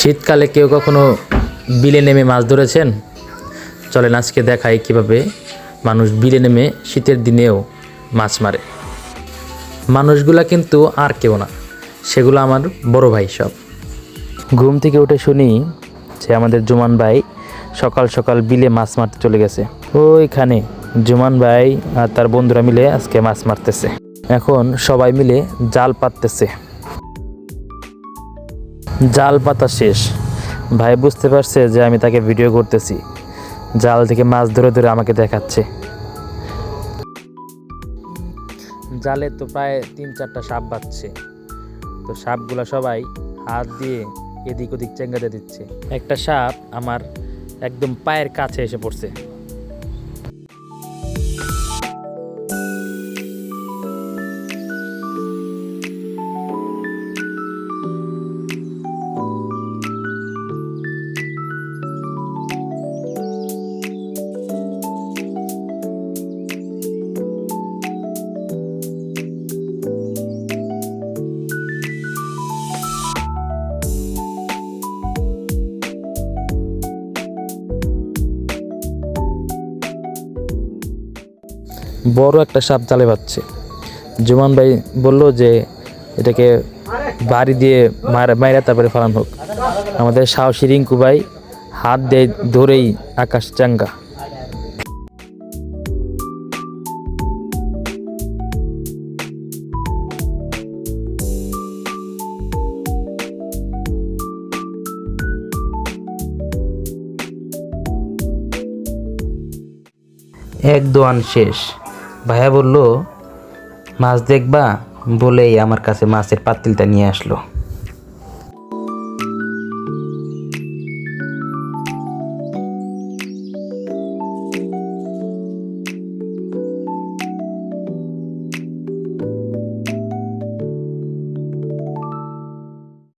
শীতকালে কেউ কখনো বিলে নেমে মাছ ধরেছেন? চলেন আজকে দেখাই কিভাবে মানুষ বিলে নেমে শীতের দিনেও মাছ মারে। মানুষগুলা কিন্তু আর কেউ না, সেগুলো আমার বড় ভাই সব। ঘুম থেকে উঠে শুনি যে আমাদের জুমান ভাই সকাল সকাল বিলে মাছ মারতে চলে গেছে। ওইখানে জুমান ভাই আর তার বন্ধুরা মিলে আজকে মাছ মারতেছে। এখন সবাই মিলে জাল পাততেছে। জাল পাতা শেষ, ভাই বুঝতে পারছে যে আমি তাকে ভিডিও করতেছি, জাল থেকে মাছ ধরে ধরে আমাকে দেখাচ্ছে। জালে তো প্রায় 3-4টা সাপ বাজছে, তো সাপগুলা সবাই হাত দিয়ে এদিক ওদিক চেঙ্গাতে দিচ্ছে। একটা সাপ আমার একদম পায়ের কাছে এসে পড়ছে। বড় একটা সাপ জালে বাজছে। জুমান ভাই বলল যে এটাকে বাড়ি দিয়ে মাইরা তারপরে ফালান হোক। আমাদের সাহসী রিঙ্কু ভাই হাত দিয়ে ধরেই আকাশ চাঙ্গা। এক দোয়ান শেষ, ভাইয়া বলল মাছ দেখবা বলেই আমার কাছে মাছের পাতিলটা নিয়ে আসলো।